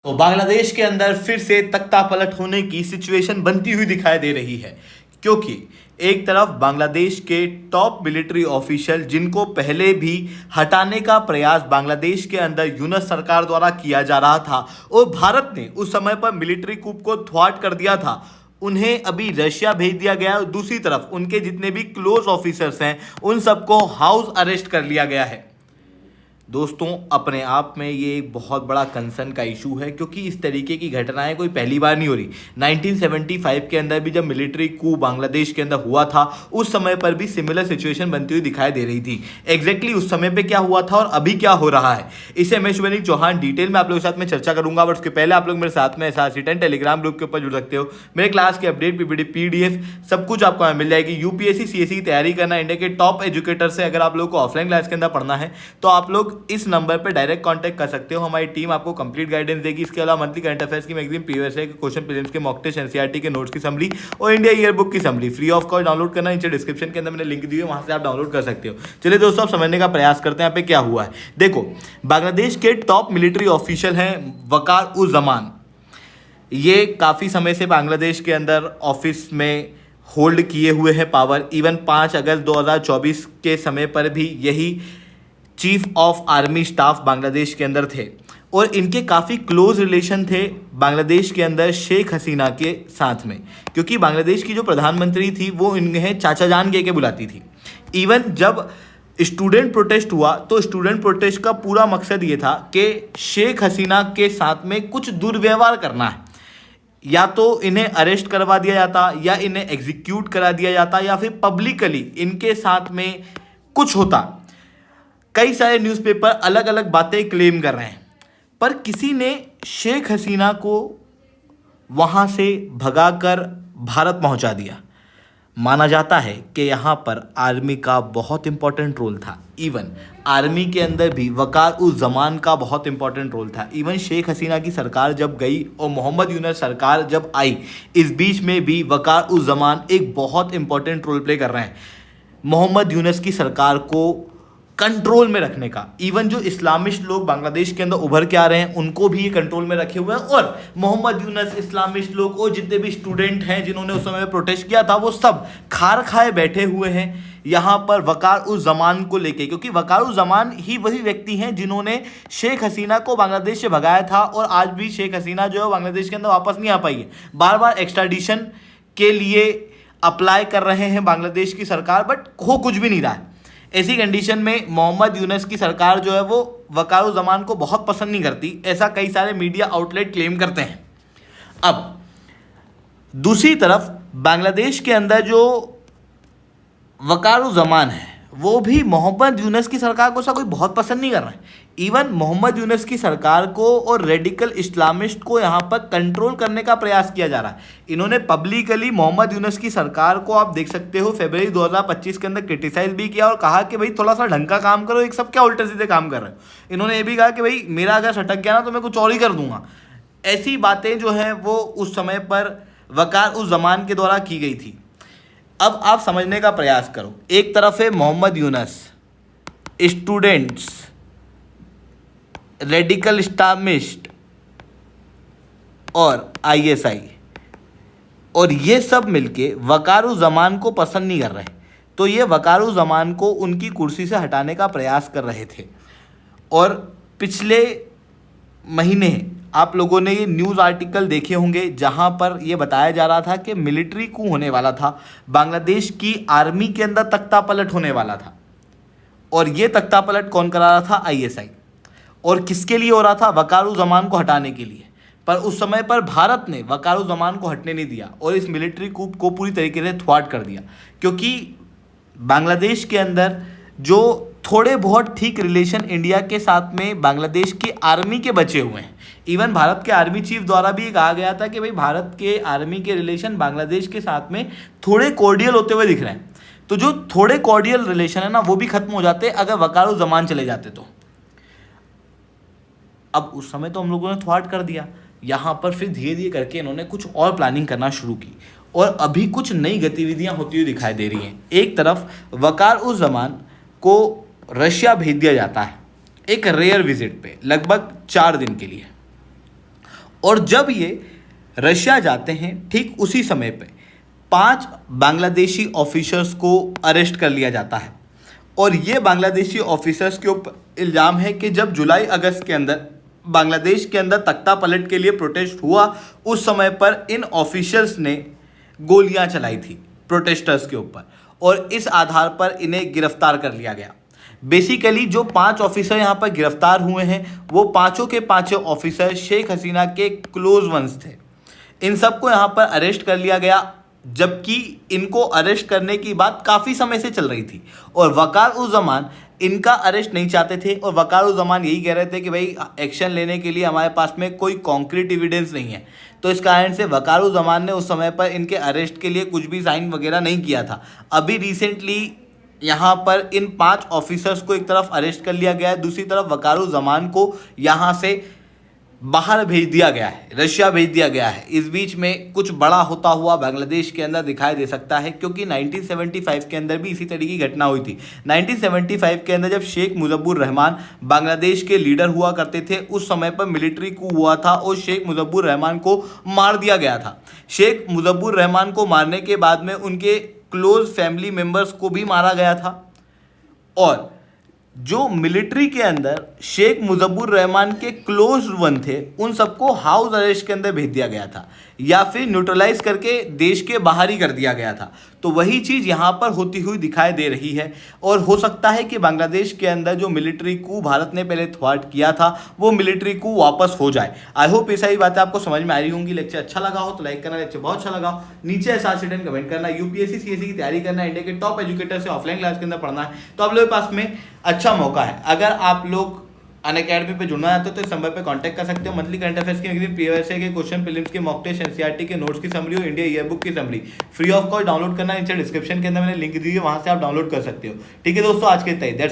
तो बांग्लादेश के अंदर फिर से तख्ता पलट होने की सिचुएशन बनती हुई दिखाई दे रही है, क्योंकि एक तरफ बांग्लादेश के टॉप मिलिट्री ऑफिशियल जिनको पहले भी हटाने का प्रयास बांग्लादेश के अंदर यूनस सरकार द्वारा किया जा रहा था और भारत ने उस समय पर मिलिट्री कूप को थ्वाट कर दिया था, उन्हें अभी रशिया भेज दिया गया है। दूसरी तरफ उनके जितने भी क्लोज ऑफिसर्स हैं उन सबको हाउस अरेस्ट कर लिया गया है। दोस्तों, अपने आप में ये एक बहुत बड़ा कंसर्न का इशू है, क्योंकि इस तरीके की घटनाएं कोई पहली बार नहीं हो रही। 1975 के अंदर भी जब मिलिट्री कू बांग्लादेश के अंदर हुआ था, उस समय पर भी सिमिलर सिचुएशन बनती हुई दिखाई दे रही थी। एग्जैक्टली उस समय पे क्या हुआ था और अभी क्या हो रहा है, इसे मैं शुभनील चौहान डिटेल में आप लोगों के साथ में चर्चा करूंगा। बट उसके पहले आप लोग मेरे साथ में SRC10 टेलीग्राम ग्रुप के ऊपर जुड़ सकते हो। मेरे क्लास के अपडेट PDF सब कुछ आपको मिल जाएगी। UPSC CSE की तैयारी करना, इंडिया के टॉप एजुकेटर से अगर आप लोग को ऑफलाइन क्लास के अंदर पढ़ना है तो आप लोग इस नंबर पर डायरेक्ट कांटेक्ट कर सकते हो। हमारी टीम आपको कंप्लीट गाइडेंस देगी। इसके अलावा मंथली करंट अफेयर्स की मैगजीन, प्रीवियस ईयर के क्वेश्चन, प्रीलिम्स के मॉक टेस्ट, NCERT के नोट्स की समरी और इंडिया ईयर बुक की summary free of cost download करना नीचे डिस्क्रिप्शन के अंदर मैंने लिंक दी है, वहां से आप डाउनलोड कर सकते हो। चलिए दोस्तों, आप समझने का प्रयास करते हैं यहाँ पे क्या हुआ है। देखो, बांग्लादेश के टॉप मिलिट्री ऑफिशियल हैं वकार-उज़-ज़मान। ये काफ़ी समय से बांग्लादेश के अंदर ऑफिस में होल्ड किए हुए हैं पावर। इवन 5 अगस्त 2024 के समय पर भी यही chief of army staff Bangladesh के अंदर थे और इनके काफ़ी क्लोज रिलेशन थे बांग्लादेश के अंदर शेख हसीना के साथ में, क्योंकि बांग्लादेश की जो प्रधानमंत्री थी वो इन्हें चाचा जान कह के बुलाती थी। इवन जब स्टूडेंट प्रोटेस्ट हुआ तो स्टूडेंट प्रोटेस्ट का पूरा मकसद ये था कि शेख हसीना के साथ में कुछ दुर्व्यवहार करना है, या तो इन्हें अरेस्ट करवा दिया जाता या इन्हें एग्जीक्यूट करा दिया जाता या फिर पब्लिकली इनके साथ में कुछ होता। कई सारे न्यूज़पेपर अलग अलग बातें क्लेम कर रहे हैं, पर किसी ने शेख हसीना को वहाँ से भगाकर भारत पहुँचा दिया। माना जाता है कि यहाँ पर आर्मी का बहुत इंपॉर्टेंट रोल था। इवन आर्मी के अंदर भी वकार-उज़-ज़मान का बहुत इंपॉर्टेंट रोल था। इवन शेख हसीना की सरकार जब गई और मोहम्मद यूनस सरकार जब आई, इस बीच में भी वकार-उज़-ज़मान एक बहुत इंपॉर्टेंट रोल प्ले कर रहे हैं मोहम्मद यूनस की सरकार को कंट्रोल में रखने का। इवन जो इस्लामिस्ट लोग बांग्लादेश के अंदर उभर के आ रहे हैं उनको भी ये कंट्रोल में रखे हुए हैं, और मोहम्मद यूनस, इस्लामिस्ट लोग और जितने भी स्टूडेंट हैं जिन्होंने उस समय प्रोटेस्ट किया था वो सब खार खाए बैठे हुए हैं यहाँ पर वकार-उज़-ज़मान को लेके, क्योंकि वकार-उज़-ज़मान ही वही व्यक्ति हैं जिन्होंने शेख हसीना को बांग्लादेश से भगाया था। और आज भी शेख हसीना जो है बांग्लादेश के अंदर वापस नहीं आ पाई है। बार बार एक्स्ट्राडिशन के लिए अप्लाई कर रहे हैं बांग्लादेश की सरकार, बट हो कुछ भी नहीं रहा है। ऐसी कंडीशन में मोहम्मद यूनस की सरकार जो है वो वकार-उज़-ज़मान को बहुत पसंद नहीं करती, ऐसा कई सारे मीडिया आउटलेट क्लेम करते हैं। अब दूसरी तरफ बांग्लादेश के अंदर जो वकार-उज़-ज़मान है वो भी मोहम्मद यूनस की सरकार को ऐसा कोई बहुत पसंद नहीं कर रहा है। इवन मोहम्मद यूनस की सरकार को और रेडिकल इस्लामिस्ट को यहाँ पर कंट्रोल करने का प्रयास किया जा रहा है। इन्होंने पब्लिकली मोहम्मद यूनस की सरकार को, आप देख सकते हो, फरवरी 2025 के अंदर क्रिटिसाइज भी किया और कहा कि भाई थोड़ा सा ढंग का काम करो, एक सब क्या उल्टे सीधे काम कर रहे हो। इन्होंने ये भी कहा कि भाई मेरा अगर सटक गया ना तो मैं कुछ और ही कर दूंगा। ऐसी बातें जो हैं वो उस समय पर वकार-उज़-ज़मान के द्वारा की गई थी। अब आप समझने का प्रयास करो, एक तरफ है Mohammad Yunus, students, radical Islamist और ISI, और ये सब मिलके वकार-उज़-ज़मान को पसंद नहीं कर रहे। तो ये वकार-उज़-ज़मान को उनकी कुर्सी से हटाने का प्रयास कर रहे थे। और पिछले महीने आप लोगों ने ये न्यूज़ आर्टिकल देखे होंगे जहां पर ये बताया जा रहा था कि मिलिट्री कू होने वाला था, बांग्लादेश की आर्मी के अंदर तख्ता पलट होने वाला था। और ये तख्ता पलट कौन करा रहा था? ISI। और किसके लिए हो रहा था? वकार-उज़-ज़मान को हटाने के लिए। पर उस समय पर भारत ने वकार-उज़-ज़मान को हटने नहीं दिया और इस मिलिट्री कूप को पूरी तरीके से थ्वाट कर दिया, क्योंकि बांग्लादेश के अंदर जो थोड़े बहुत ठीक रिलेशन इंडिया के साथ में बांग्लादेश की आर्मी के बचे हुए हैं। इवन भारत के आर्मी चीफ द्वारा भी कहा गया था कि भाई भारत के आर्मी के रिलेशन बांग्लादेश के साथ में थोड़े कॉर्डियल होते हुए दिख रहे हैं। तो जो थोड़े कॉर्डियल रिलेशन है ना वो भी खत्म हो जाते अगर वकार-उज़-ज़मान चले जाते तो। अब उस समय तो हम लोगों ने थ्वाट कर दिया, यहाँ पर फिर धीरे धीरे करके इन्होंने कुछ और प्लानिंग करना शुरू की और अभी कुछ नई गतिविधियां होती हुई दिखाई दे रही हैं। एक तरफ वकार-उज़-ज़मान को रशिया भेज दिया जाता है एक रेयर विजिट पे लगभग 4 दिन के लिए, और जब ये रशिया जाते हैं ठीक उसी समय पे 5 बांग्लादेशी ऑफिसर्स को अरेस्ट कर लिया जाता है। और ये बांग्लादेशी ऑफिसर्स के ऊपर इल्ज़ाम है कि जब जुलाई अगस्त के अंदर बांग्लादेश के अंदर तख्ता पलट के लिए प्रोटेस्ट हुआ, उस समय पर इन ऑफिसर्स ने गोलियां चलाई थी प्रोटेस्टर्स के ऊपर, और इस आधार पर इन्हें गिरफ्तार कर लिया गया। बेसिकली जो 5 ऑफिसर यहाँ पर गिरफ्तार हुए हैं वो पांचों के पांचों ऑफिसर शेख हसीना के क्लोज वंस थे। इन सबको यहाँ पर अरेस्ट कर लिया गया, जबकि इनको अरेस्ट करने की बात काफ़ी समय से चल रही थी और वकार उस जमान इनका अरेस्ट नहीं चाहते थे। और वकार उस जमान यही कह रहे थे कि भाई एक्शन लेने के लिए हमारे पास में कोई कॉन्क्रीट एविडेंस नहीं है। तो इस कारण से वकार उस जमान ने उस समय पर इनके अरेस्ट के लिए कुछ भी साइन वगैरह नहीं किया था। अभी रिसेंटली यहाँ पर इन 5 ऑफिसर्स को एक तरफ अरेस्ट कर लिया गया है, दूसरी तरफ वकार उस जमान को यहाँ से बाहर भेज दिया गया है, रशिया भेज दिया गया है। इस बीच में कुछ बड़ा होता हुआ बांग्लादेश के अंदर दिखाई दे सकता है, क्योंकि 1975 के अंदर भी इसी तरह की घटना हुई थी। 1975 के अंदर जब शेख मुजफ्फर रहमान बांग्लादेश के लीडर हुआ करते थे, उस समय पर मिलिट्री कू हुआ था और शेख मुजफ्फर रहमान को मार दिया गया था। शेख मुजफ्फर रहमान को मारने के बाद में उनके क्लोज फैमिली मेम्बर्स को भी मारा गया था, और जो मिलिट्री के अंदर शेख मुजफ्फर रहमान के क्लोज वन थे उन सबको हाउस अरेस्ट के अंदर भेज दिया गया था या फिर न्यूट्रलाइज करके देश के बाहर ही कर दिया गया था। तो वही चीज़ यहाँ पर होती हुई दिखाई दे रही है, और हो सकता है कि बांग्लादेश के अंदर जो मिलिट्री कू भारत ने पहले थ्वार्ट किया था वो मिलिट्री कू वापस हो जाए। आई होप ये सारी बातें आपको समझ में आ रही होंगी। लेक्चर अच्छा लगा हो तो लाइक करना, लेक्चर बहुत अच्छा लगा हो नीचे एसआर कमेंट करना। यूपीएससी सीएससी की तैयारी करना है, इंडिया के टॉप एजुकेटर से ऑफलाइन क्लास के अंदर पढ़ना है, तो आप लोगों के पास में अच्छा मौका है। अगर आप लोग अनअकैडमी पे जुड़ना चाहते हो तो इस नंबर पे कांटेक्ट कर सकते हो। मंथली करंट अफेयर्स के मैगजीन, पीएसए के क्वेश्चन, प्रीलिम्स के मॉक टेस्ट, एनसीईआरटी के नोट्स की समरी और इंडिया ईयर बुक की summary free of cost download करना नीचे डिस्क्रिप्शन के अंदर मैंने लिंक दी है, वहां से आप डाउनलोड कर सकते हो। ठीक है दोस्तों, आज के इतना ही।